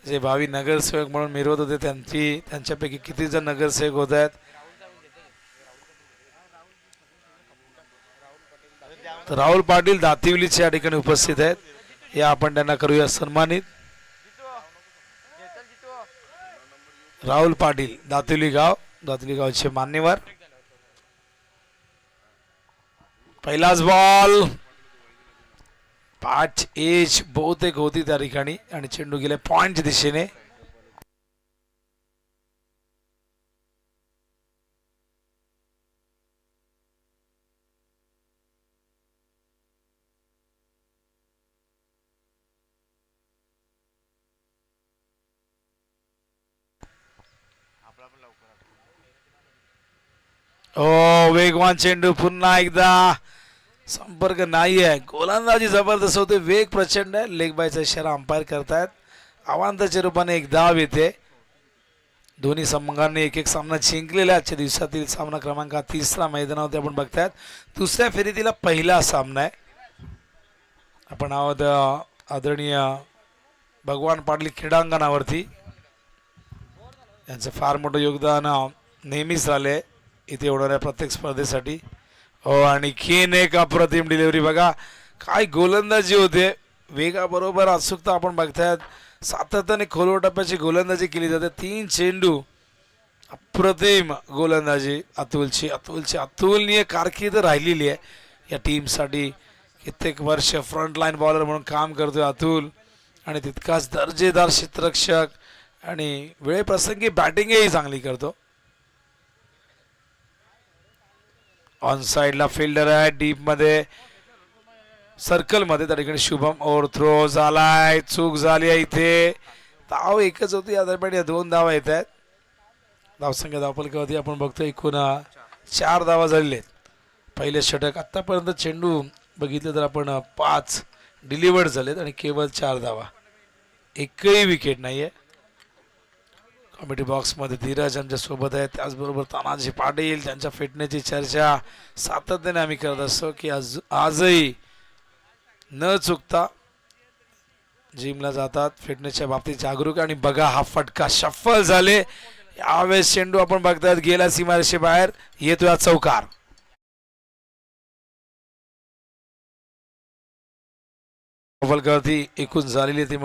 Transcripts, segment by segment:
जे भावी नगरसेवक म्हणून मिरवत होते त्यांच्यापैकी किती जण नगरसेवक होत आहेत. तर राहुल पाटील दातिवलीचे या ठिकाणी उपस्थित आहेत. या आपण त्यांना करूया सन्मानित. राहुल पाटील दातिवली गावचे मान्यवर. पहिलाच बॉल 5 एज बहुतेक होती त्या ठिकाणी आणि चेंडू गेले पॉइंटच्या दिशेने. ओ वेगवान चेंडू पुन्हा एकदा संपर्क नाही आहे. गोलंदाजी जबरदस्त होते, वेग प्रचंड आहे. लेग बायचा इशारा अंपायर करतायत. अवांतरच्या रूपाने एक धाव येते. दोन्ही संघांनी एक एक सामना जिंकलेला. आजच्या दिवसातील सामना क्रमांक 3 मैदानावरती आपण बघतायत. दुसऱ्या फेरीतील पहिला सामना आहे. आपण आहोत आदरणीय भगवान पाटील क्रीडांगणावरती. यांचं फार मोठं योगदान नेहमीच राहिले इथे होणाऱ्या प्रत्येक स्पर्धेसाठी. हो आणखीन एक अप्रतिम डिलिव्हरी बघा. काय गोलंदाजी होते, वेगाबरोबर उत्सुकता आपण बघतायत. सातत्याने खोलवर टप्प्याची गोलंदाजी केली जाते. 3 चेंडू अप्रतिम गोलंदाजी अतुलनीय कारकीर्द राहिलेली आहे या टीमसाठी. कित्येक वर्ष फ्रंट लाईन बॉलर म्हणून काम करतोय अतुल आणि तितकाच दर्जेदार क्षेत्ररक्षक आणि वेळेप्रसंगी बॅटिंगही चांगली करतो. ऑन साइडला फिल्डर आहे, डीप मध्ये सर्कल मध्ये त्या ठिकाणी शुभम ओव्हर थ्रो झालाय. चूक झाली आहे इथे. धाव एकच होती या दरम्यान या 2 धावा येत आहेत. धावसंख्या धावफलकावरती आपण बघतो एकूण 4 धावा झालेले आहेत. पहिले षटक आतापर्यंत चेंडू बघितलं तर आपण 5 डिलिव्हर्ड झालेत आणि केवळ 4 धावा, एकही विकेट नाहीये. कॉमेडी बॉक्समध्ये धीरज आमच्या सोबत आहे. त्याचबरोबर तानाजी पाटील त्यांच्या फिटनेसची चर्चा सातत्याने आम्ही करत असतो की आजही न चुकता जिमला जातात, फिटनेसच्या बाबतीत जागरूक. आणि बघा हा फटका शफल झाले. यावेळेस चेंडू आपण बघतात गेला सीमारेषे बाहेर, येतो या चौकार. एकूण झालेली ती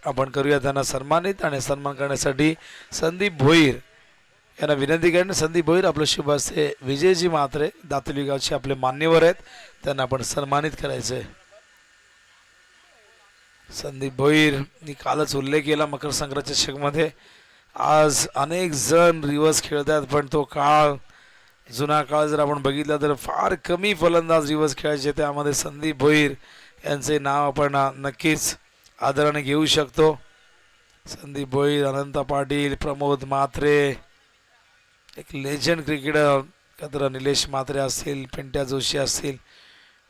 आपण करूया त्यांना सन्मानित. आणि सन्मान करण्यासाठी संदीप भोईर यांना विनंती करणे. संदीप भोईर आपलं शुभ असते. विजयजी म्हात्रे दातोली गावचे आपले मान्यवर आहेत, त्यांना आपण सन्मानित करायचंय. संदीप भोईरनी कालच उल्लेख केला मकर संक्रांत चषकमध्ये. आज अनेक जण रिवर्स खेळतात, पण तो काळ जुना काळ जर आपण बघितला तर फार कमी फलंदाज रिवर्स खेळायचे. त्यामध्ये संदीप भोईर यांचे नाव आपण नक्कीच आदराने घेऊ शकतो. संदीप भोईर, अनंत पाटील, प्रमोद म्हात्रे, एक लेजंड क्रिकेटर निलेश म्हात्रे असतील, पिंट्या जोशी असतील,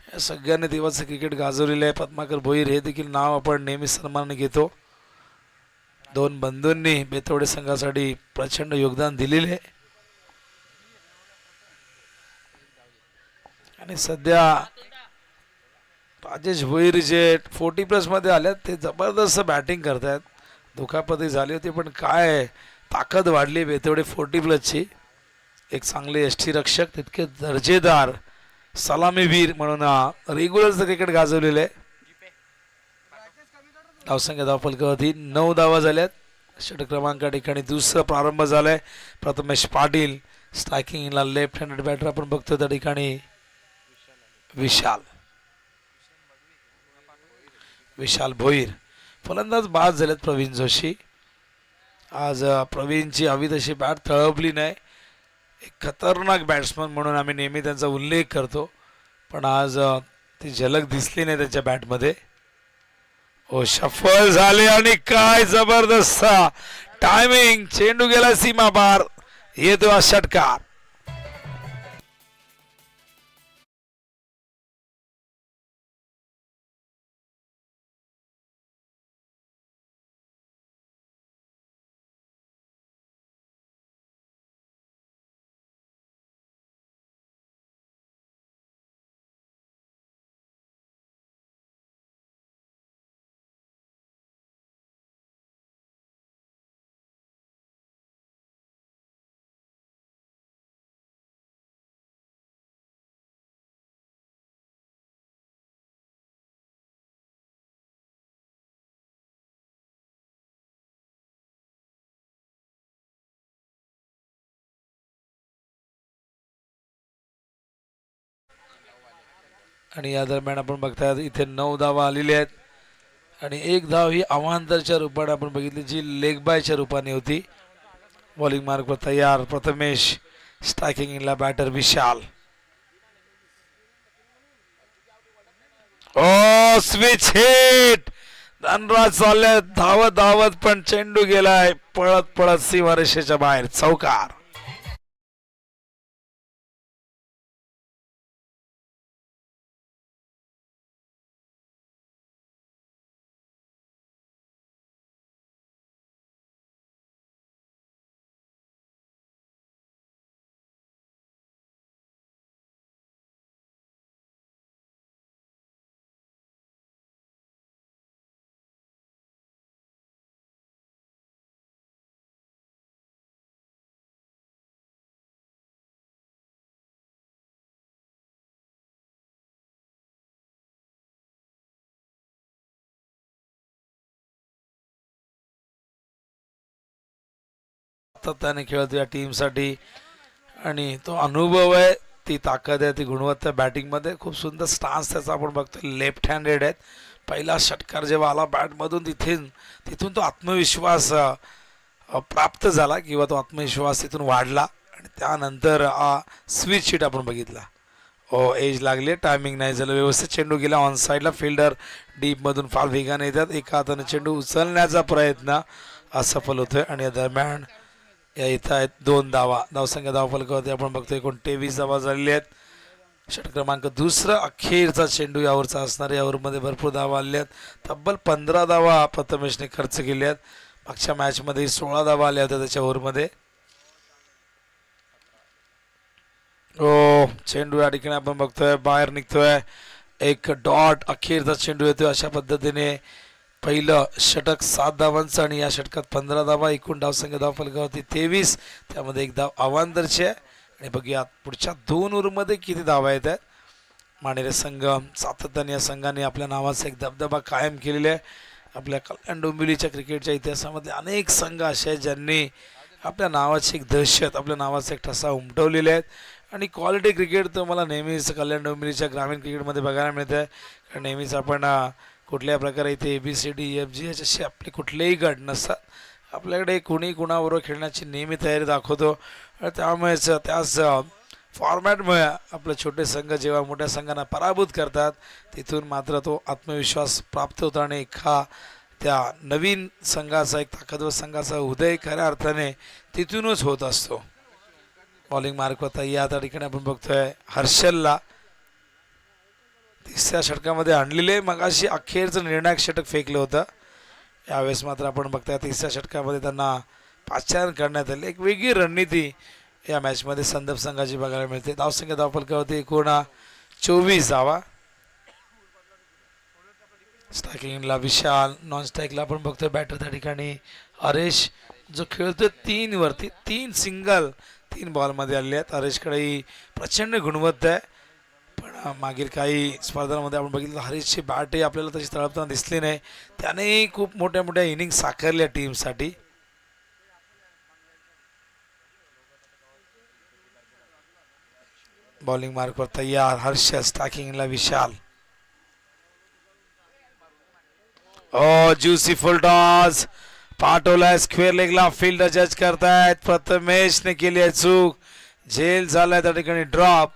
या सगळ्यांनी दिवस क्रिकेट गाजवलेले आहे. पद्माकर भोईर हे देखील नाव आपण नेहमी सन्मानाने घेतो. 2 बंधूंनी बेतवडे संघासाठी प्रचंड योगदान दिलेले आहे आणि सध्या राजेश भोईर जे 40+ मध्ये आल्यात ते जबरदस्त बॅटिंग करतायत. दुखापती झाली होती पण काय ताकद वाढली बेतेवढे 40+ ची. एक चांगले यष्टीरक्षक तितके दर्जेदार सलामीवीर म्हणून रेग्युलर क्रिकेट गाजवलेलं आहे. धावसंख्या धावफलकावरती 9 धावा झाल्यात. षटक क्रमांका ठिकाणी दुसरा प्रारंभ झालाय. प्रथमेश पाटील स्ट्रायकिंगला लेफ्ट हँडेड बॅटर आपण बघतो त्या ठिकाणी विशाल भोईर. फलंदाज बाद झालेत प्रवीण जोशी. आज प्रवीणची हवी तशी बॅट तळपली नाही. एक खतरनाक बॅट्समन म्हणून आम्ही नेहमी त्यांचा उल्लेख करतो पण आज ती झलक दिसली नाही त्यांच्या बॅटमध्ये. ओ सफल झाले आणि काय जबरदस्त टायमिंग. चेंडू गेला सीमा पार. येतो षटकार. आणि या दरम्यान आपण बघताय इथे 9 धावा आलेल्या आहेत आणि 1 धाव ही अवांतरच्या रूपाने आपण बघितली जी लेग बायच्या रूपाने होती. बॉलिंग मार्कवर तयार प्रथमेश. स्ट्रायकिंगला बॅटर विशाल. ओ स्विच हिट. धनराज चालले धावत धावत पण चेंडू गेलाय पळत पळत सीमारेषेच्या बाहेर. चौकार. त्याने खेळतो या टीमसाठी आणि तो अनुभव आहे ती ताकद आहे ती गुणवत्ता बॅटिंगमध्ये. खूप सुंदर स्टान्स त्याचा आपण बघतो. लेफ्ट हँडेड आहेत. पहिला षटकार जेव्हा आला बॅटमधून तिथून तो आत्मविश्वास प्राप्त झाला किंवा तो आत्मविश्वास तिथून वाढला आणि त्यानंतर स्विच हिट आपण बघितला. ओ एज लागली. टायमिंग नाही झालं व्यवस्थित. चेंडू गेला ऑन साईडला. फिल्डर डीपमधून फार वेगाने येतात. एका हाताने चेंडू उचलण्याचा प्रयत्न असफल होतोय आणि या दरम्यान या इथं आहेत 2 धावा. धावसंख्या धावफलकावरती आपण बघतोय 23 धावा झालेली आहेत. षटक क्रमांक दुसरा अखेरचा चेंडू यावरचा असणार. या ओव्हरमध्ये भरपूर धावा आल्या आहेत. तब्बल 15 धावा प्रथमेशने खर्च केल्या आहेत. मागच्या मॅचमध्ये 16 धावा आल्या होत्या त्याच्या ओव्हरमध्ये. ओ चेंडू या ठिकाणी आपण बघतोय बाहेर निघतोय. एक डॉट अखेरचा चेंडू येतोय. अशा पद्धतीने पहिलं षटक 7 धावांचं आणि या षटकात 15 धावा. एकूण धावसंख्या धावफलकावरती 23. त्यामध्ये 1 धाव अवांतरची आहे. आणि बघूया पुढच्या 2 ओव्हरमध्ये किती धावा येत आहेत. मानेरे संघ सातत्याने या संघाने आपल्या नावाचा एक दबदबा कायम केलेला आहे. आपल्या कल्याण डोंबिवलीच्या क्रिकेटच्या इतिहासामध्ये अनेक संघ असे आहेत ज्यांनी आपल्या नावाची एक दहशत आपल्या नावाचा एक ठसा उमटवलेले आहेत. आणि क्वालिटी क्रिकेट तर मला नेहमीच कल्याण डोंबिवलीच्या ग्रामीण क्रिकेटमध्ये बघायला मिळतं आहे. कारण नेहमीच आपण कुठल्या प्रकारे इथे ABCD EFG याच्याशी आपले कुठलेही गट नसतात. आपल्याकडे कोणी कुणाबरोबर खेळण्याची नेहमी तयारी दाखवतो. त्यामुळेच त्याच फॉर्मॅटमुळे आपले छोटे संघ जेव्हा मोठ्या संघांना पराभूत करतात तिथून मात्र तो आत्मविश्वास प्राप्त होतो आणि त्या नवीन संघाचा एक ताकदवर संघाचा उदय खऱ्या अर्थाने तिथूनच होत असतो. बॉलिंग मार्कवर या ठिकाणी आपण बघतोय हर्षलला. 3ऱ्या षटकामध्ये आणलेले मगाशी अखेरचं निर्णायक षटक फेकलं होतं. यावेळेस मात्र आपण बघताय 3ऱ्या षटकामध्ये त्यांना पाचारण करण्यात आले. एक वेगळी रणनीती या मॅचमध्ये संदर्भ संघाची बघायला मिळते. धावसंख्या धावफलकावरती एकूण 24 धावा. स्ट्रायकिंगला विशाल, नॉन स्ट्राईकला आपण बघतोय बॅटर त्या ठिकाणी हरेश जो खेळतोय 3 वरती 3 सिंगल 3 बॉलमध्ये आलेले आहेत. हरेशकडे प्रचंड गुणवत्ता आहे. पण मागील काही स्पर्धांमध्ये आपण बघितलं हरीशची बॅटही आपल्याला तशी तळपताना दिसली नाही. त्याने खूप मोठ्या मोठ्या इनिंग साकारल्या टीमसाठी. बॉलिंग मार्कवर तयार हर्ष, स्ट्रायकिंगला विशाल. ओ ज्युसी फुल टॉस पाठवलाय स्क्वेअर लेगला. फील्ड जज करतायत. प्रथमेशने केली आहे चूक. झेल झालाय त्या ठिकाणी ड्रॉप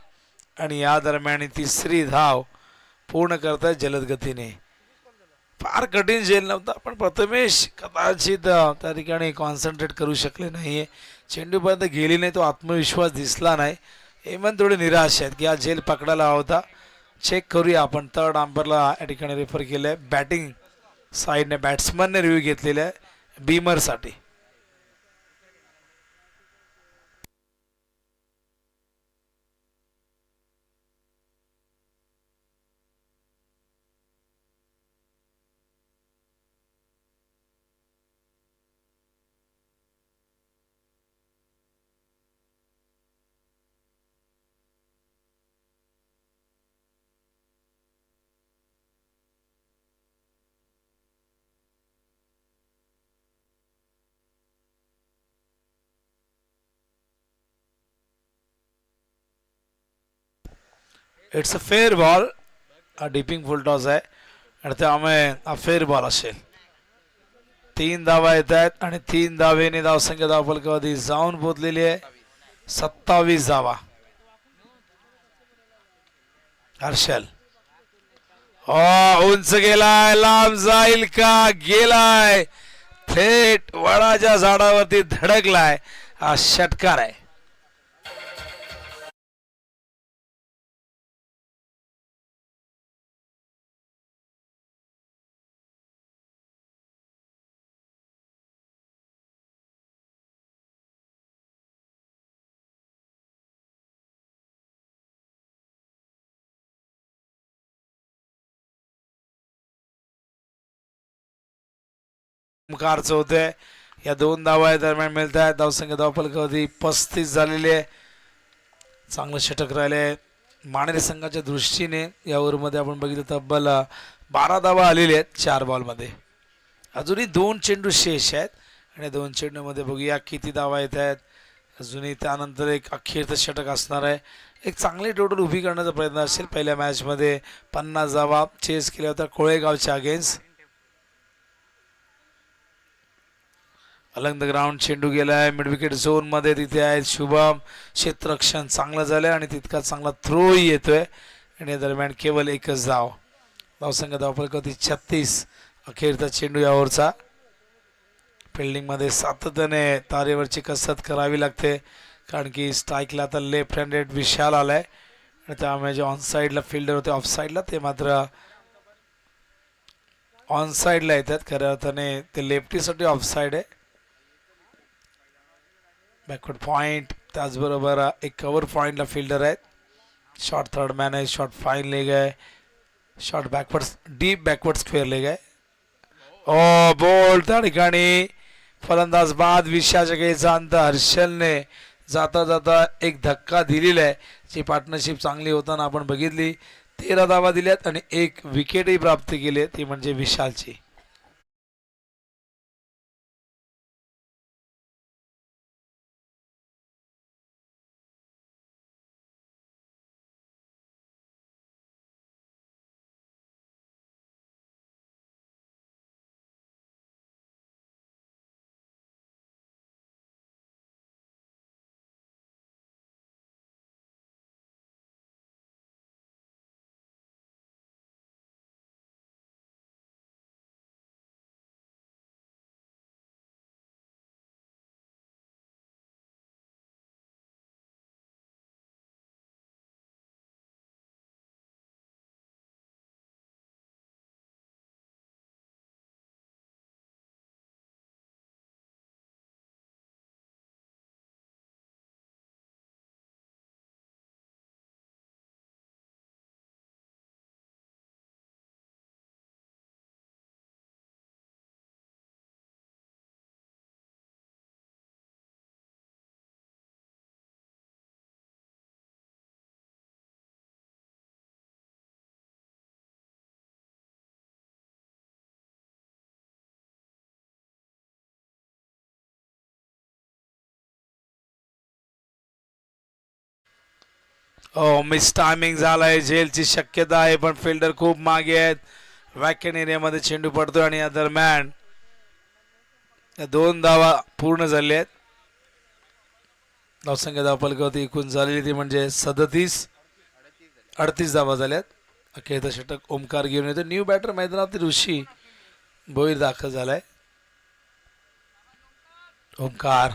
आणि या दरम्यान तिसरी धाव पूर्ण करतायत जलद गतीने. फार कठीण झेल नव्हता पण प्रथमेश कदाचित त्या ठिकाणी कॉन्सन्ट्रेट करू शकले नाहीये. चेंडूपर्यंत गेली नाही, तो आत्मविश्वास दिसला नाही. हेमंत थोडे निराश आहेत की हा झेल पकडायला होता. चेक करूया आपण. थर्ड अंपरला या ठिकाणी रेफर केलंय. बॅटिंग साईडने बॅट्समनने रिव्ह्यू घेतलेला आहे बीमरसाठी. It's a fair ball. हा डिपिंग फुल टॉस आहे आणि त्यामुळे हा फेअर बॉल असेल. 3 धावा येत आहेत आणि 3 धावेने धावसंख्या धावफलकावधी जाऊन पोहोचलेली आहे 27 धावा. हर्षल उंच गेलाय. लांब जाईल का? गेलाय. थेट वडाच्या झाडावरती धडकलाय. हा षटकार आहे. कारच होते. या 2 धावा दरम्यान मिळत आहेत. धावसंख्या धावफलकावधी 35 झालेली आहे. चांगलं षटक राहिले. मानेरी संघाच्या दृष्टीने या ओव्हरमध्ये आपण बघितलं तब्बल 12 धावा आलेल्या आहेत 4 बॉलमध्ये. अजूनही 2 चेंडू शेष आहेत आणि 2 चेंडूमध्ये बघूया किती धावा येत आहेत. अजूनही त्यानंतर एक अखेरचं षटक असणार आहे. एक चांगली टोटल उभी करण्याचा प्रयत्न असेल. पहिल्या मॅचमध्ये 50 धावा चेस केल्या होत्या कोळेगावच्या अगेन्स्ट. अलंग द ग्राउंड चेंडू गेलाय मिड विकेट झोन मध्ये. तिथे आहेत शुभम. क्षेत्ररक्षण चांगलं झालंय आणि तितका चांगला थ्रोही येतोय आणि या दरम्यान केवळ एकच धाव. धावसंख्या धावफलकावधी 36. अखेरचा चेंडू यावरचा. फिल्डिंगमध्ये सातत्याने तारेवरची कसरत करावी लागते कारण की स्ट्राईकला आता लेफ्ट हँडेड विशाल आलाय आणि त्यामुळे जे ऑन साईडला फिल्डर होते ऑफ साईडला ते मात्र ऑन साईडला येतात. खऱ्या अर्थाने ते लेफ्टीसाठी ऑफ साईड आहे. Backward point. त्याचबरोबर एक कव्हर पॉईंटला फिल्डर आहेत. शॉर्ट थर्ड मॅन आहे. शॉर्ट फाईन लेग आहे. Short backward deep backward square leg आहे. ओ बोल्ड त्या ठिकाणी फलंदाज बाद. विशाच्या घ्यायचा अंत. हर्षलने जाता जाता एक धक्का दिलेला आहे. जी पार्टनरशिप चांगली होताना आपण बघितली. 13 धावा दिल्यात आणि 1 विकेटही प्राप्त केली ती म्हणजे विशालची. मिस टायमिंग झालाय, झेलची शक्यता आहे पण फिल्डर खूप मागे आहेत. वॅकन एरियामध्ये चेंडू पडतो आणि या दरम्यान दोन धावा पूर्ण झाले आहेत. धावसंख्या धावपलकावरती एकूण झालेली ती म्हणजे 38 धावा झाल्यात. अखेरचा षटक ओमकार घेऊन येतो. न्यू बॅटर मैदानात ऋषी भोईर दाखल झालाय. ओमकार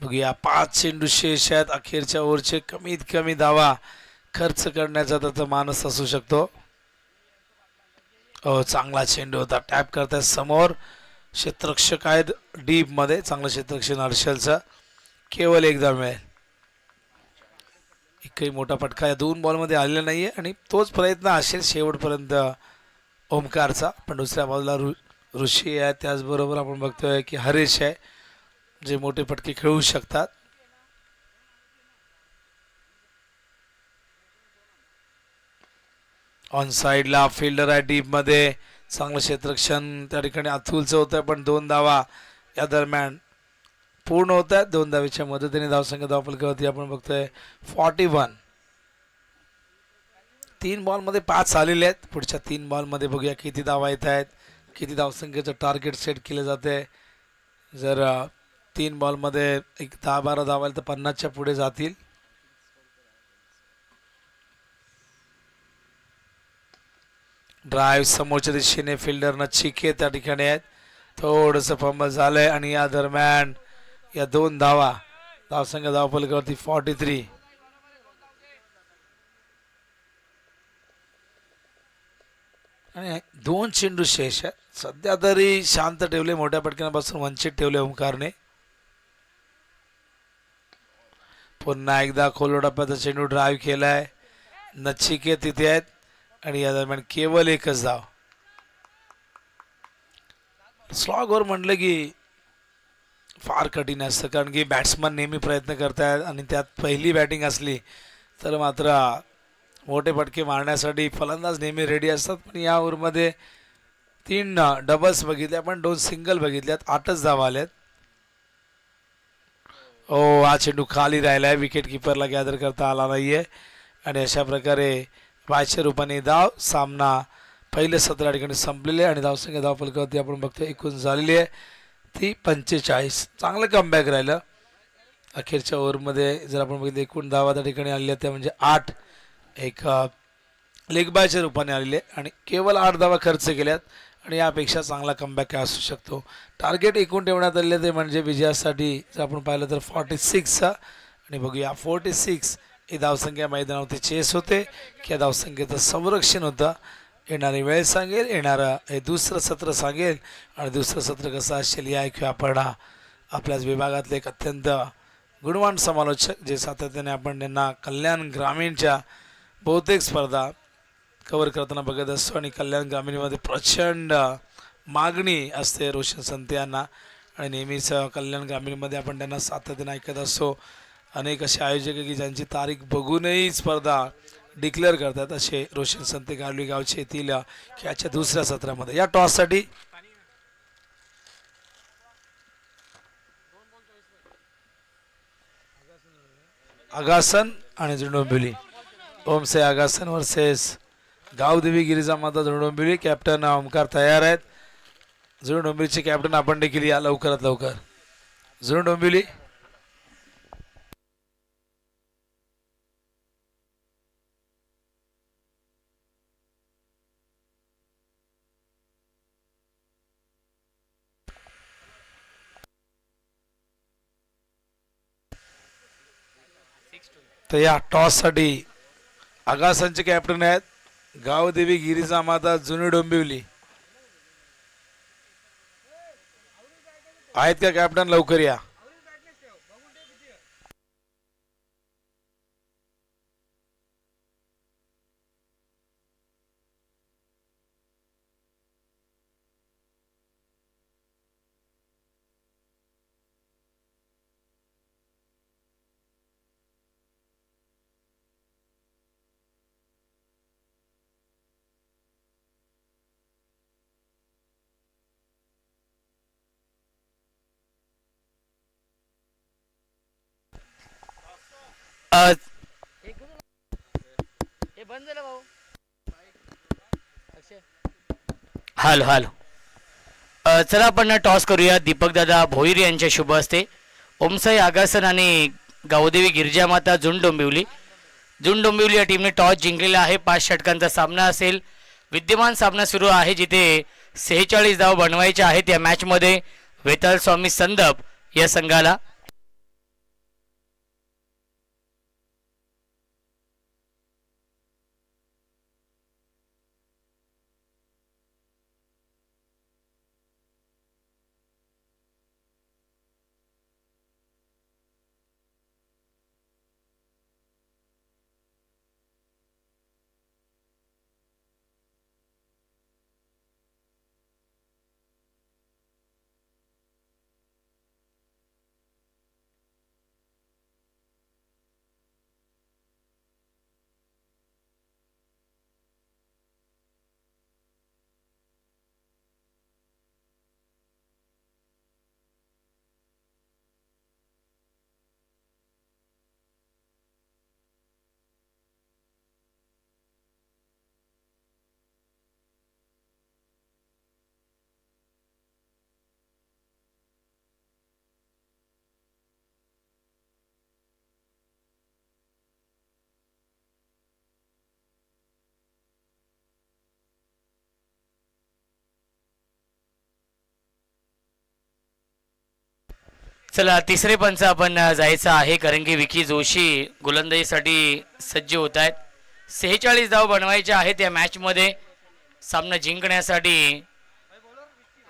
बघूया, 5 चेंडू शेष आहेत. अखेरच्या ओव्हरचे कमीत कमी धावा खर्च करण्याचा त्याचा मानस असू शकतो. चांगला चेंडू होता, टॅप करतायत समोर क्षेत्ररक्षक आहेत डीप मध्ये. चांगलं क्षेत्ररक्षण हर्षलचं, केवळ एकदा मिळेल. एकही मोठा फटका या 2 बॉलमध्ये आलेला नाहीये आणि तोच प्रयत्न असेल शेवटपर्यंत ओमकारचा. पण दुसऱ्या बाजूला ऋषी आहे, त्याचबरोबर आपण बघतोय की हरीश आहे, जे मोठे फटके खेळू शकतात. ऑन साइडला फिल्डर आहे डीप मध्ये. चांगलं क्षेत्ररक्षण त्या ठिकाणी अतुलचं होतं पण 2 धावा या दरम्यान पूर्ण होत आहेत. 2 धावेच्या मदतीने धावसंख्या धावपलकावरती आपण बघतोय 41. 3 बॉलमध्ये 5 आलेले आहेत. पुढच्या 3 बॉलमध्ये बघूया किती धावा येत आहेत, किती धावसंख्येचं टार्गेट सेट केलं जाते. जर 3 बॉलमध्ये एक 10-12 धावा तर 50च्या पुढे जातील. ड्राईव्ह समोरच्या दिशेने फिल्डर नचिके त्या ठिकाणी आहेत. थोडंसं फंबल झालंय आणि या दरम्यान या 2 धावा, धावसंख्या धावपलकावरती 43. आणि 2 चेंडू शेष आहेत. सध्या तरी शांत ठेवले, मोठ्या पटकनापासून वंचित ठेवले ओमकारने. पुन्हा एकदा खोलटप्प्याचा चेंडू ड्राईव्ह केलाय. नचिके तिथे आहेत आणि या दरम्यान केवळ एकच धाव. स्लॉग ओव्हर म्हटलं की फार कठीण असतं, कारण की बॅट्समन नेहमी प्रयत्न करतायत आणि त्यात पहिली बॅटिंग असली तर मात्र मोठे फटके मारण्यासाठी फलंदाज नेहमी रेडी असतात. पण या ओव्हरमध्ये 3 डबल्स बघितल्या पण 2 सिंगल बघितल्यात. 8च धावा आल्यात. हा चेंडू खाली राहिलाय, विकेट किपरला गॅदर करता आला नाहीये आणि अशा प्रकारे बायच्या रूपाने धाव सामना पहिले 17 ठिकाणी संपलेले आणि धावसंख्या धावपलकावरती आपण बघतोय एकूण झालेली आहे ती 45. चांगलं कमबॅक राहिलं. अखेरच्या ओव्हरमध्ये जर आपण बघितलं एकूण धावा त्या ठिकाणी आलेल्या त्या म्हणजे 8 एक लेग बायच्या रूपाने आलेले आणि केवळ 8 धावा खर्च केल्यात आणि यापेक्षा चांगला कमबॅक काय असू शकतो. टार्गेट एकूण ठेवण्यात आलेले ते म्हणजे विजयासाठी जर आपण पाहिलं तर 46 आणि बघूया 46 ही धावसंख्या मैदानावरती चेस होते की या धावसंख्येचं संरक्षण होतं. येणारी वेळ सांगेल, येणारं हे दुसरं सत्र सांगेल आणि दुसरं सत्र कसं असेल या ऐकूया आपण आपल्याच विभागातले एक अत्यंत गुणवान समालोचक जे सातत्याने आपण त्यांना कल्याण ग्रामीणच्या बहुतेक स्पर्धा कव्हर करताना बघत असतो आणि कल्याण ग्रामीणमध्ये प्रचंड मागणी असते रोशन संते यांना आणि नेहमीच कल्याण ग्रामीणमध्ये आपण त्यांना सातत्याने ऐकत असतो. अनेक असे आयोजक की ज्यांची तारीख बघूनही स्पर्धा डिक्लेअर करतात असे रोशन संते गावली गावचे येथील खेळाच्या दुसऱ्या सत्रामध्ये. या टॉससाठी आगासन आणि झुंडोंबिवली. ओमसे आगासन वर्सेस गावदेवी गिरिजा माता झुंडोंबिवली. कॅप्टन ओमकार तयार आहेत. झुंडोंबिवलीचे कॅप्टन आपण देखील या लवकरात लवकर. झुंडोंबिवली तर या टॉससाठी आगासनचे कॅप्टन आहेत गावदेवी गिरिजा माता जुनी डोंबिवली. आहेत का कॅप्टन? लवकर या. Hello hello. चला आपण टॉस करूया. दीपक दादा भोईर यांच्या शुभ हस्ते ओमसाई आगासन आणि गावदेवी गिरिजामाता जुन डोंबिवली या टीमने टॉस जिंकलेला आहे. 5 षटकांचा सामना असेल. विद्यमान सामना सुरू आहे जिथे 46 धाव बनवायचे आहेत या मॅचमध्ये वेताल स्वामी संदप या संघाला. चला तिसरे पंच आपण जायचं आहे कारण की विकी जोशी गोलंदाजीसाठी सज्ज होत आहेत. 46 धाव बनवायचे आहेत या मॅचमध्ये सामना जिंकण्यासाठी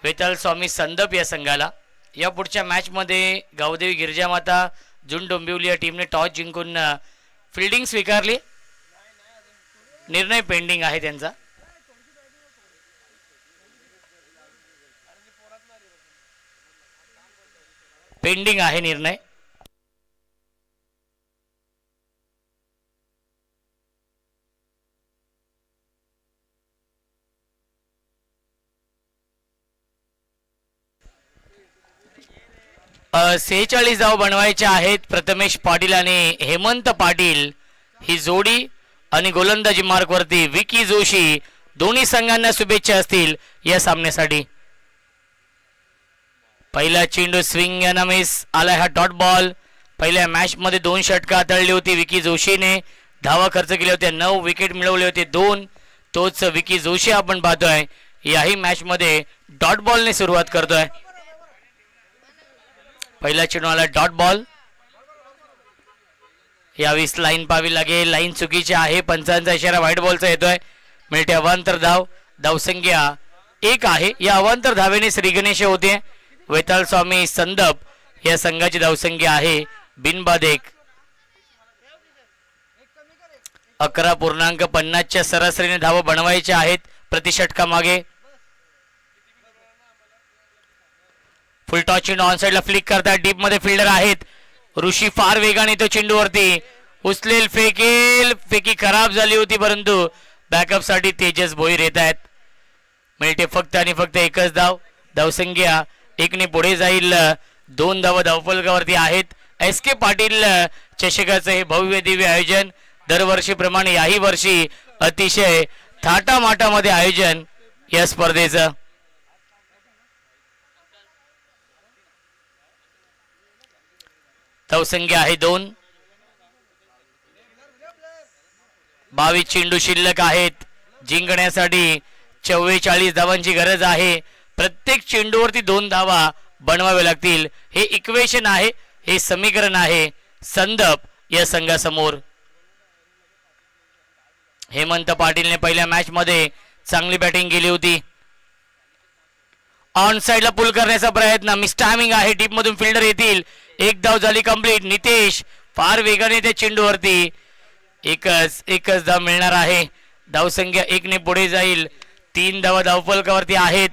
वेताल स्वामी संदप या संघाला. या पुढच्या मॅचमध्ये गावदेवी गिरिजामाता जुन डोंबिवली या टीमने टॉस जिंकून फिल्डिंग स्वीकारली. निर्णय पेंडिंग आहे त्यांचा. पेंडिंग आहे निर्णय. अ 46 धाव बनवायचे आहेत. प्रथमेश पाटील आणि हेमंत पाटील ही जोडी आणि गोलंदाजी मार्कवरती विकी जोशी. दोन्ही संघांना शुभेच्छा असतील या सामन्यासाठी. पहिला चेंडू स्विंग यांना मिस आलाय. हा डॉट बॉल. पहिल्या मॅच मध्ये 2 षटका हाताळली होती विकी जोशीने. धावा खर्च केल्या होत्या. 9 विकेट मिळवले होते 2. तोच विकी जोशी आपण पाहतोय याही मॅच मध्ये डॉट बॉलने सुरुवात करतोय. पहिला चेंडू आला डॉट बॉल. यावेळी लाईन पाहावी लागेल. लाईन चुकीची आहे. पंचांचा इशारा व्हाईट बॉलचा येतोय. मिळते अवांतर धाव. धावसंख्या 1 आहे. या अवांतर धावेने श्री गणेश होते. वेताल स्वामी संदप या संघाची धावसंख्या आहे बिनबाद 1. 11.50च्या सरासरीने धावा बनवायच्या आहेत प्रति षटका मागे. फुल टॉस चेंडू ऑन साइडला फ्लिक करतात. डीप मध्ये फिल्डर आहेत. ऋषी फार वेगाने तो चेंडूवरती उचलेल, फेकेल. फेकी खराब झाली होती परंतु बॅकअप साठी तेजस भोईर येत आहेत. मिळते फक्त आणि फक्त 1च धाव. धावसंख्या 1ने पुढे जाईल. 2 धावा धावफलकावरती आहेत. एस के पाटील चषकाचं हे भव्य दिव्य आयोजन दरवर्षीप्रमाणे याही वर्षी अतिशय थाटामाटामध्ये आयोजन या स्पर्धेचं. धावसंख्या आहे 2. 22 चेंडू शिल्लक आहेत. जिंकण्यासाठी 44 धावांची गरज आहे. प्रत्येक चेंडूवरती 2 धावा बनवावे लागतील. हे इक्वेशन आहे, हे समीकरण आहे संदप या संघासमोर. हेमंत पाटीलने पहिल्या मॅच मध्ये चांगली बॅटिंग केली होती. ऑन साइडला पुल करण्याचा प्रयत्न. मिस टायमिंग आहे. डीप मधून फिल्डर येतील. 1 धाव झाली कंप्लीट. नितेश फार वेगाने त्या चेंडूवरती. एकच धाव मिळणार आहे. धावसंख्या 1ने पुढे जाईल. 3 धावा धावफलकावरती आहेत.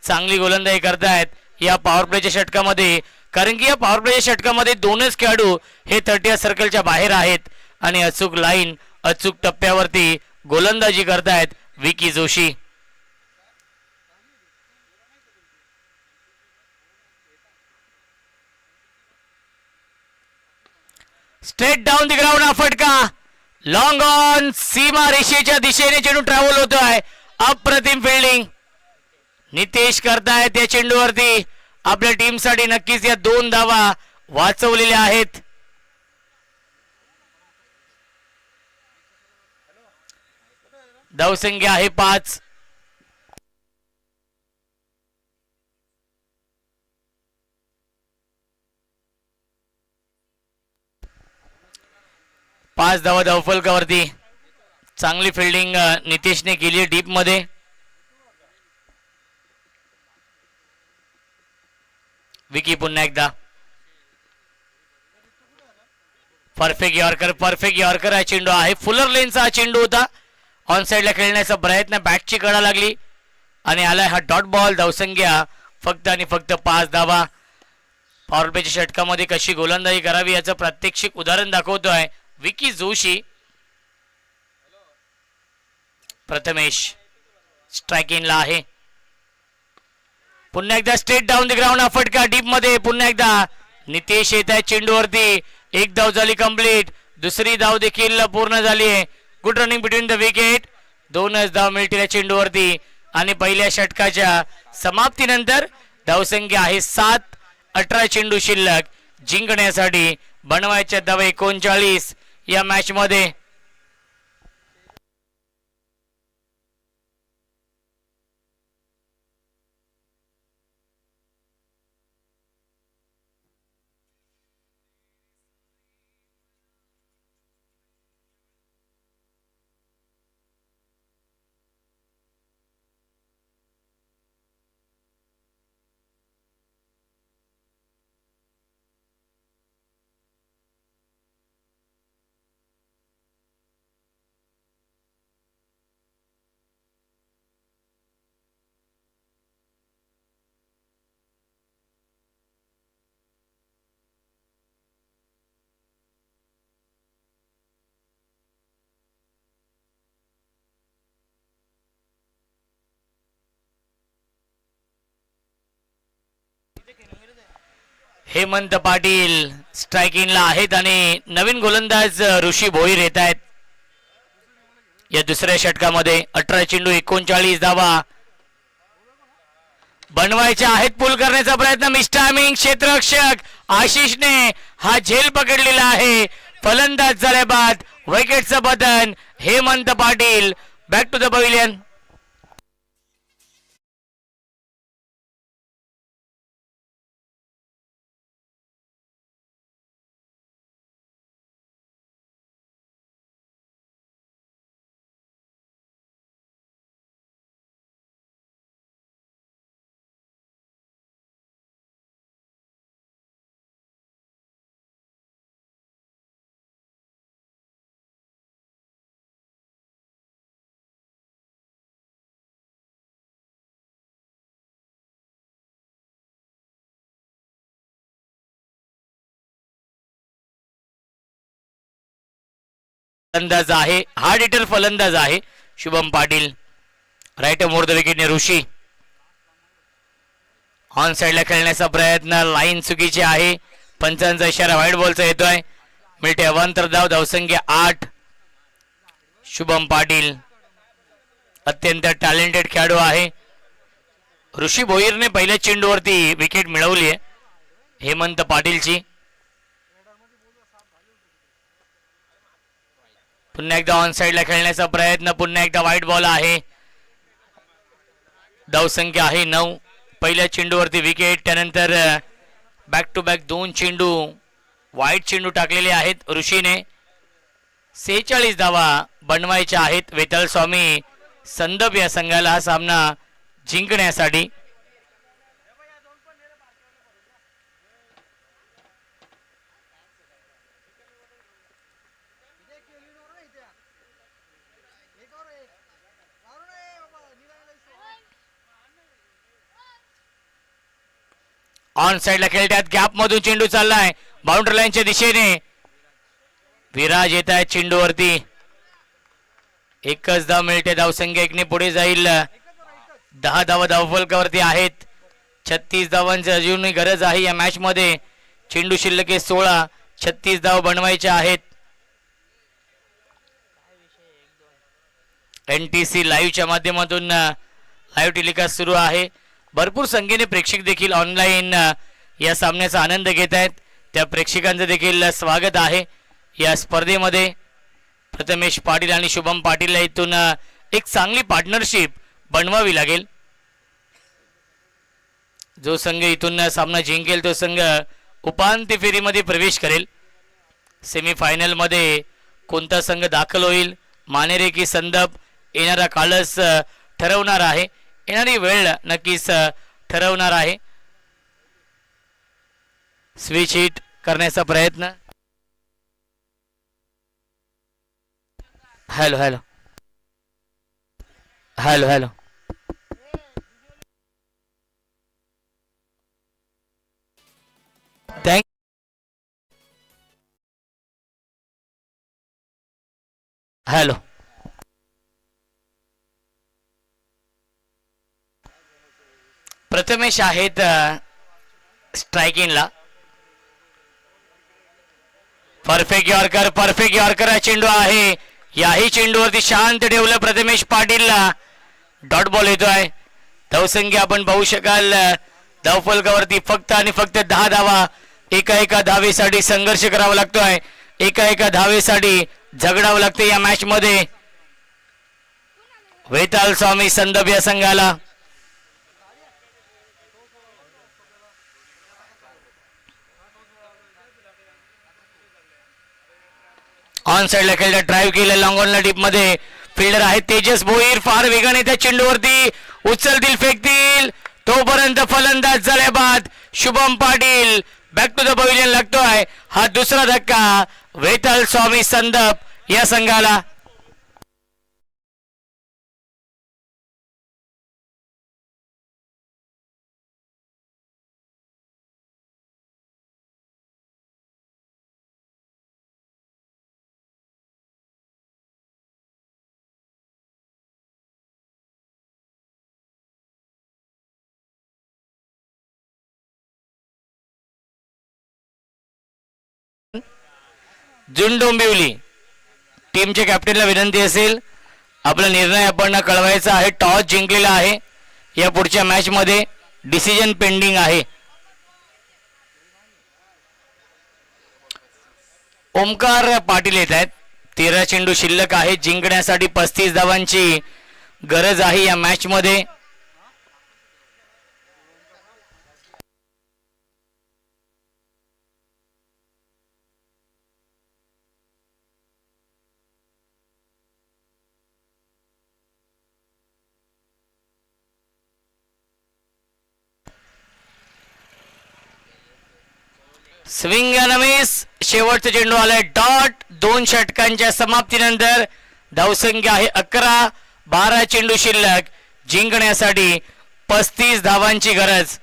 चांगली गोलंदाजी करतायत या पॉवर प्लेच्या षटकामध्ये, कारण की या पॉवर प्लेच्या षटकामध्ये 2च खेळाडू हे 30 सर्कलच्या बाहेर आहेत आणि अचूक लाईन अचूक टप्प्यावरती गोलंदाजी करतायत Vicky Joshi. Straight down the ground हा फटका. लॉंग ऑन सीमा रेषेच्या दिशेने चेंडू ट्रॅव्हल होतोय. अप्रतिम फिल्डिंग नितेश करतायत या चेंडूवरती. आपल्या टीमसाठी नक्कीच या 2 धावा वाचवलेल्या आहेत. धावसंख्या आहे 5. पाच धावा धावफलकावरती. चांगली फिल्डिंग नितेशने केली डीप मध्ये. विकी पुन्हा एकदा परफेक्ट यॉर्कर हा चेंडू आहे. फुलर लेनचा हा चेंडू होता. ऑन साइडला खेळण्याचा प्रयत्न, बॅटची कडा लागली आणि आलाय हा डॉट बॉल. धावसंख्या फक्त आणि फक्त 5 धावा. पॉवर प्लेच्या षटकामध्ये कशी गोलंदाजी करावी याचं प्रात्यक्षिक उदाहरण दाखवतोय विकी जोशी. प्रथमेश स्ट्राइक इनला आहे. पुन्हा एकदा स्ट्रेट डाऊन द ग्राउंड हा फटका डीप मध्ये. पुन्हा एकदा नितेश येत आहे चेंडूवरती. एक धाव झाली कंप्लीट. दुसरी धाव देखील पूर्ण झाली आहे. Good running between the wicket. 2च धाव मिळतील चेंडूवरती आणि पहिल्या षटकाच्या समाप्तीनंतर धावसंख्या आहे 7. 18 चेंडू शिल्लक. जिंकण्यासाठी बनवायच्या धावा 39 या मॅच मध्ये. हेमंत पाटील स्ट्रायकिंगला आहेत आणि नवीन गोलंदाज ऋषी भोईर येत आहेत या दुसऱ्या षटकामध्ये. 18 चेंडू 39 धावा बनवायच्या आहेत. पूल करण्याचा प्रयत्न. मिस्टायमिंग क्षेत्ररक्षक आशिषने हा झेल पकडलेला आहे. फलंदाज झाल्या बाद विकेटचं बदन. Hemant Patil back to the pavilion. फलंदाज आहे हार्ड हिटर फलंदाज आहे Shubham Patil. Right more the विकेटने ऋषी. ऑन साइडला खेळण्याचा प्रयत्न. लाईन चुकीची आहे. पंचांचा इशारा व्हाईट बॉलचा येतोय. मिळते अवांतर धाव. धावसंख्या 8. शुभम पाटील अत्यंत टॅलेंटेड खेळाडू आहे. ऋषी भोईरने पहिल्या चेंडूवरती विकेट मिळवली आहे हेमंत पाटीलची. पुन्हा एकदा ऑन साइडला खेळण्याचा प्रयत्न. पुन्हा एकदा व्हाईट बॉल आहे. धावसंख्या आहे 9. पहिल्या चेंडूवरती विकेट. त्यानंतर बॅक टू बॅक 2 चेंडू वाईट चेंडू टाकलेले आहेत ऋषीने. 46 धावा बनवायच्या आहेत वेताळ स्वामी संदप या संघाला हा सामना जिंकण्यासाठी. ऑन साइडला खेळतात. गॅप मधून चेंडू चाललाय बाउंड्री लाईनच्या दिशेने. विराज येत आहे चेंडूवरती. 1च धाव मिळते. धावसंख्या 1ने पुढे जाईल. 10 धावा धावफलकावरती आहेत. 36 धावांची अजूनही गरज आहे या मॅच मध्ये. चेंडू शिल्लक 16. 36 धाव बनवायच्या आहेत. NTC लाईव्हच्या माध्यमातून लाईव्ह टेलिकास्ट सुरू आहे. भरपूर संख्येने प्रेक्षक देखील ऑनलाईन या सामन्याचा आनंद घेत आहेत. त्या प्रेक्षकांचं देखील स्वागत आहे या स्पर्धेमध्ये. प्रथमेश पाटील आणि शुभम पाटीलला इथून एक चांगली पार्टनरशिप बनवावी लागेल. जो संघ इथून सामना जिंकेल तो संघ उपांत्य फेरीमध्ये प्रवेश करेल. सेमीफायनल मध्ये कोणता संघ दाखल होईल, मानेरे की संदप, येणारा कालच ठरवणार आहे. येणारी वेळ नक्कीच ठरवणार आहे. स्विच हिट करण्याचा प्रयत्न. Hello hello hello hello thank hello Prathamesh आहेत स्ट्रायकिंगला. परफेक्ट यॉर्कर चेंडू आहे. याही चेंडूवरती शांत ठेवलं प्रथमेश पाटीलला. डॉट बॉल येतोय. धावसंख्या आपण पाहू शकाल धावफलकावरती फक्त आणि फक्त 10 धावा. एका धावेसाठी संघर्ष करावा लागतोय. एका धावेसाठी झगडावं लागतं या मॅच मध्ये. वेताल स्वामी संदप या संघाला. ऑन साइडला खेळला, ड्राईव्ह केलं लॉंग ऑनला डीप मध्ये. फिल्डर आहे तेजस भोईर. फार वेगाने त्या चेंडूवरती उचलतील, फेकतील. तोपर्यंत फलंदाज झाल्या बाद Shubham Patil back to the pavilion लागतोय. हा दुसरा धक्का वेताल स्वामी संदप या संघाला. जून डोंबिवली टीमच्या कॅप्टनला विनंती असेल आपला निर्णय आपण कळवायचा आहे. टॉस जिंकलेला आहे. या पुढच्या मॅच मध्ये डिसिजन पेंडिंग आहे. ओमकार पाटील येत आहेत. 13 चेंडू शिल्लक आहे. जिंकण्यासाठी 35 धावांची गरज आहे या मॅच मध्ये. Swing and miss. शेवटचा चेंडू आलाय डॉट. 2 षटकांच्या समाप्तीनंतर धावसंख्या आहे 11. 12 चेंडू शिल्लक. जिंकण्यासाठी 35 धावांची गरज.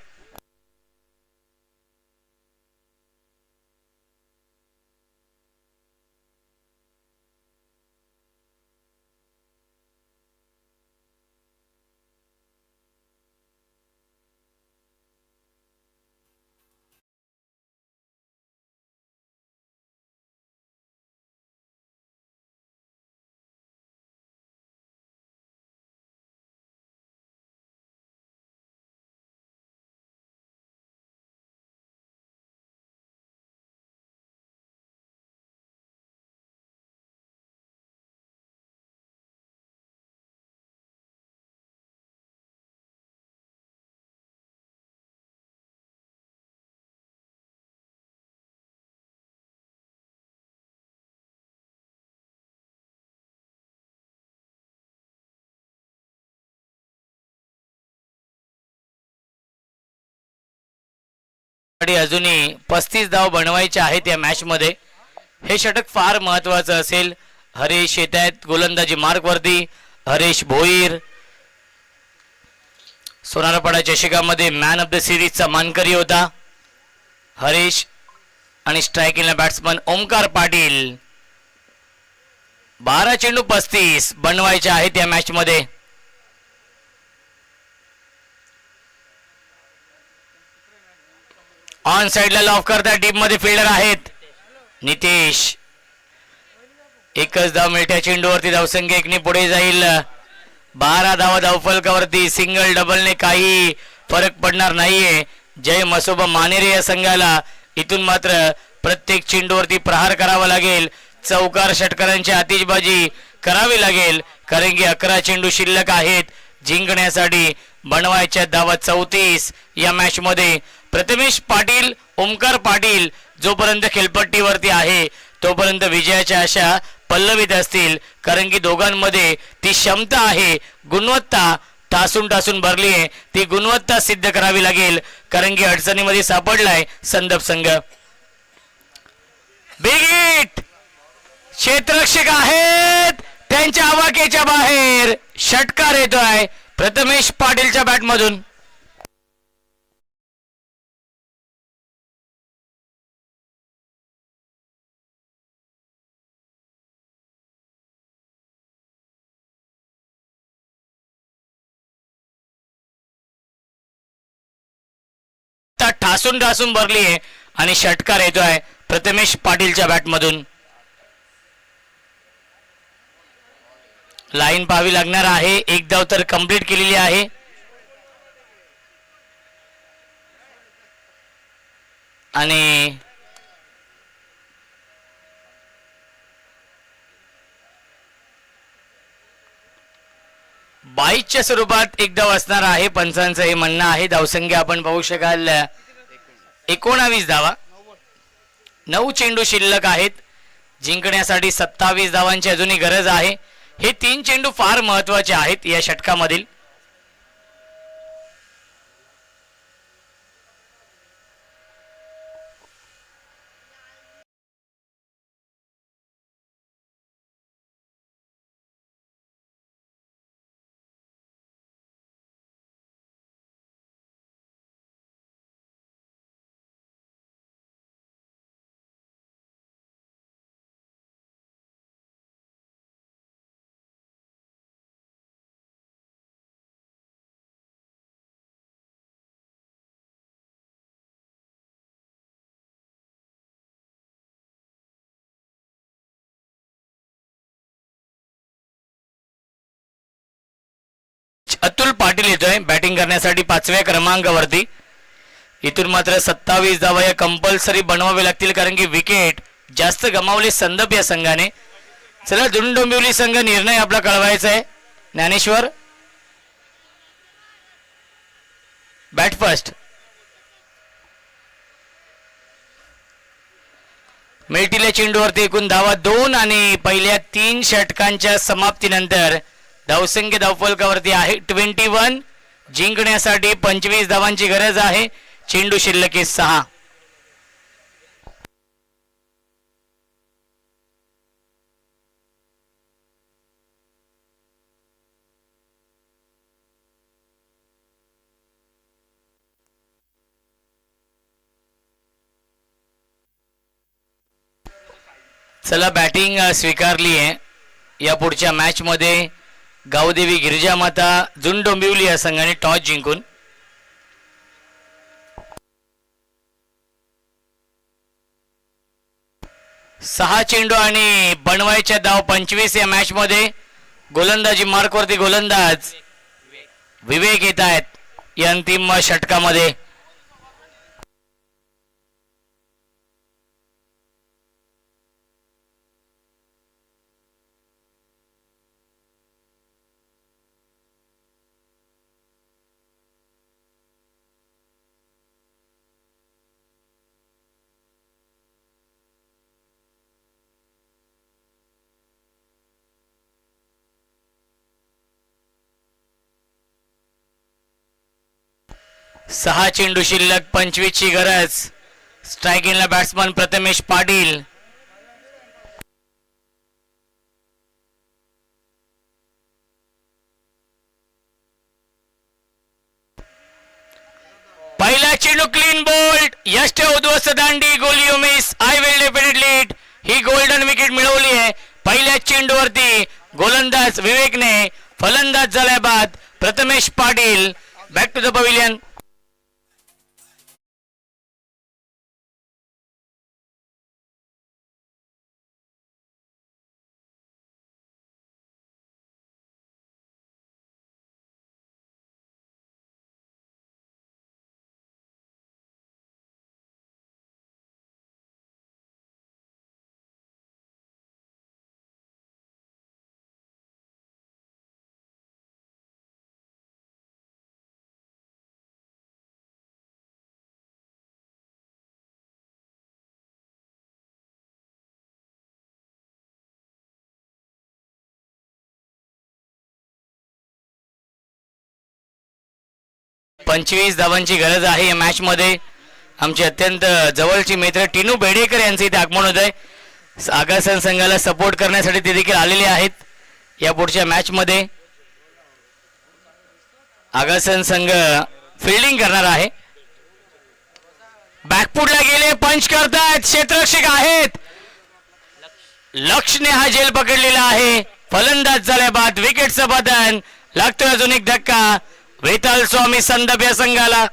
अजूनही 35 धाव बनवायचे आहेत या मॅच मध्ये. हे षटक फार महत्वाचं असेल. हरेश येत आहेत गोलंदाजी मार्क वरती. हरेश भोईर सोनारपाडा चषकामध्ये मॅन ऑफ द सिरीजचा मानकरी होता. हरेश आणि स्ट्रायकिंगला बॅट्समन ओमकार पाटील. 12 चेंडू 35 बनवायचे आहेत या मॅच मध्ये. ऑन साइडला लॉफ करतात. डीप मध्ये फिल्डर आहेत नितेश. एकच धाव मिळत्या चेंडूवरती. धावसंख्या 1 ने पुढे जाईल 12 धावा धावफलकावरती. सिंगल डबलने काही फरक पडणार नाहीये. जय मसोबा मानेरे या संघाला इथून मात्र प्रत्येक चेंडूवरती प्रहार करावा लागेल. चौकार षटकारांची आतिषबाजी करावी लागेल, कारण की 11 चेंडू शिल्लक आहेत जिंकण्यासाठी. बनवायच्या धावा 34 या मॅच मध्ये. प्रथमेश पाटील, ओमकार पाटील जोपर्यंत खेळपट्टीवरती आहे तोपर्यंत विजयाच्या आशा पल्लवित असतील, कारण की दोघांमध्ये ती क्षमता आहे, गुणवत्ता ठासून ठासून भरली आहे. ती गुणवत्ता सिद्ध करावी लागेल, कारण की अडचणीमध्ये सापडलाय संदप संघ. बिग हिट, क्षेत्ररक्षक आहेत त्यांच्या आवाक्याच्या बाहेर. षटकार येतोय प्रथमेश पाटीलच्या बॅटमधून. ठासून ठासून भरली आहे आणि षटकार येतोय प्रथमेश पाटीलच्या बॅटमधून. लाईन पाहावी लागणार आहे. एक धाव तर कंप्लीट केलेली आहे. आणि बाईच्या स्वरूपात एक धाव असणार आहे. पंचांचं हे म्हणणं आहे. धावसंख्या आपण पाहू शकाल 19 धावा. 9 चेंडू शिल्लक आहेत. जिंकण्यासाठी 27 धावांची अजूनही गरज आहे. हे 3 चेंडू फार महत्वाचे आहेत या षटकामधील. अतुल पाटील येतोय बॅटिंग करण्यासाठी 5व्या क्रमांकावरती. इथून मात्र 27 धावा या कंपल्सरी बनवावे लागतील, कारण की विकेट जास्त गमावले संदप या संघाने. चला डोंबिवली संघ निर्णय आपला कळवायचा आहे. Dnyaneshwar bat first. मिळतील्या चेंडूवरती एकूण धावा 2 आणि पहिल्या 3 षटकांच्या समाप्तीनंतर धावसंख्या धावफलकावरती आहे 21. जिंकण्यासाठी 25 धावांची गरज आहे. चेंडू शिल्लक 6. चला बॅटिंग स्वीकारली आहे. या पुढच्या मॅच मध्ये गावदेवी गिरिजामाता डोंबिवली या संघाने टॉस जिंकून 6 चेंडू आणि बनवायच्या धाव 25 या मॅच मध्ये. गोलंदाजी मार्कवरती गोलंदाज विवेक येत आहेत या अंतिम षटकामध्ये. सहा चेंडू शिल्लक 25 ची गरज. स्ट्रायकिंगला बॅट्समन प्रथमेश पाटील. पहिला चेंडू क्लीन बोल्ड. यष्ट उद्ध्वस्त दांडी गोली miss. I will definitely it. ही गोल्डन विकेट मिळवली आहे. पहिल्या चेंडूवरती गोलंदाज विवेकने फलंदाज झाल्या बाद Prathamesh Patil. Back to the pavilion. 25 धावांची गरज आहे या मॅच मध्ये. आमचे अत्यंत जवळचे मित्र टिनू बेडेकर यांचे इथे आगमन होत आहे. आगासन संघाला सपोर्ट करण्यासाठी ते देखील आलेले आहेत या पुढच्या मॅच मध्ये. आगासन संघ फिल्डिंग करणार आहे. बॅकफुटला गेले, पंच करतायत, क्षेत्ररक्षक आहेत. लक्ष्यने हा झेल पकडलेला आहे. फलंदाज झाल्या बाद विकेटचं बदन लागतोय. अजून एक धक्का वेताल स्वामी संदप या संघाला.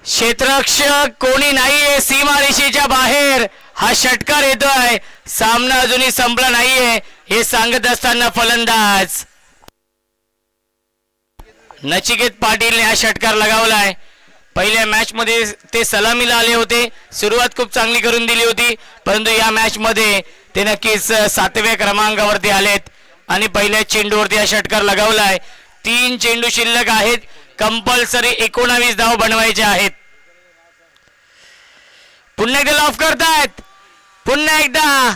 क्षेत्ररक्षक कोणी नाहीये सीमारेषेच्या बाहेर. हा षटकार येतोय. सामना अजूनही संपला नाहीये हे सांगत असताना फलंदाज नचिकेत पाटीलने हा षटकार लगावलाय. पहिल्या मॅच मध्ये ते सलामीला आले होते. सुरुवात खूप चांगली करून दिली होती, परंतु या मॅच मध्ये ते नक्कीच 7व्या क्रमांकावरती आलेत आणि पहिल्या चेंडूवरती हा षटकार लगावलाय. 3 चेंडू शिल्लक आहेत. कंपल्सरी 19 धाव बनवायचे आहेत. पुन्हा एकदा लॉफ करतायत. पुन्हा एकदा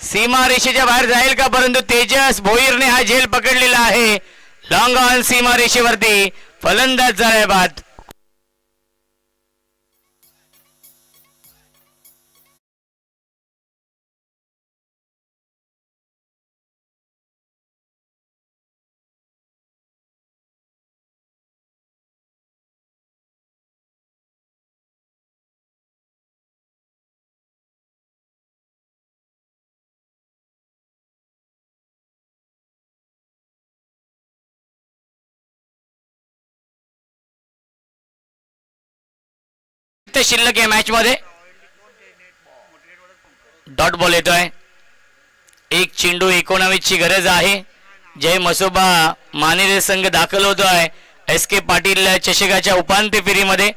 सीमारेषेच्या बाहेर जाईल का, परंतु तेजस भोईरने हा झेल पकडलेला आहे. लॉंग ऑन सीमारेषेवरती फलंदाज झालाय बाद. शिल्लक या मॅच मध्ये डॉट बॉल येतोय. एक चेंडू 19 ची गरज आहे. जय मसोबा मानेरे संघ दाखल होतोय एस के पाटील चषकाच्या उपांत्य फेरीमध्ये.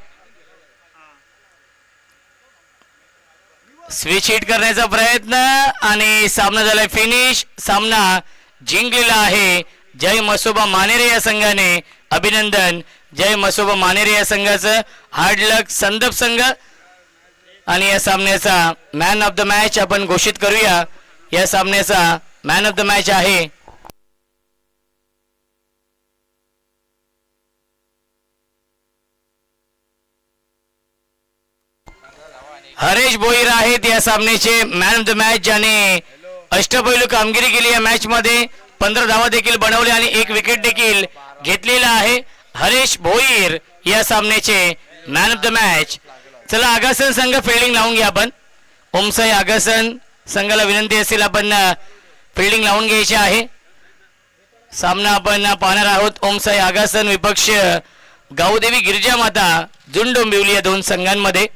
स्विच हिट करण्याचा प्रयत्न आणि सामना झालाय फिनिश. सामना जिंकलेला आहे जय मसोबा मानेरे या संघाने. अभिनंदन जय मसोबा मानेरे या संघाचं. हार्ड लक संदप संघ. आणि या सामन्याचा मॅन ऑफ द मॅच आपण घोषित करूया. या सामन्याचा मॅन ऑफ द मॅच आहे हरेश भोईर आहेत या सामन्याचे मॅन ऑफ द मॅच, ज्याने अष्टपैलू कामगिरी केली या मॅच मध्ये. 15 धावा देखील बनवले आणि 1 विकेट देखील घेतलेला आहे. हरेश भोईर या सामन्याचे मॅन ऑफ द मॅच. चला आगासन संघ फिल्डिंग लावून घ्या आपण. ओमसाई आगासन संघाला विनंती असेल आपण फिल्डिंग लावून घ्यायची आहे. सामना आपण पाहणार आहोत. ओमसाई आगासन विपक्ष गावदेवी गिरिजा माता जुंडोंबिवली या 2 संघांमध्ये.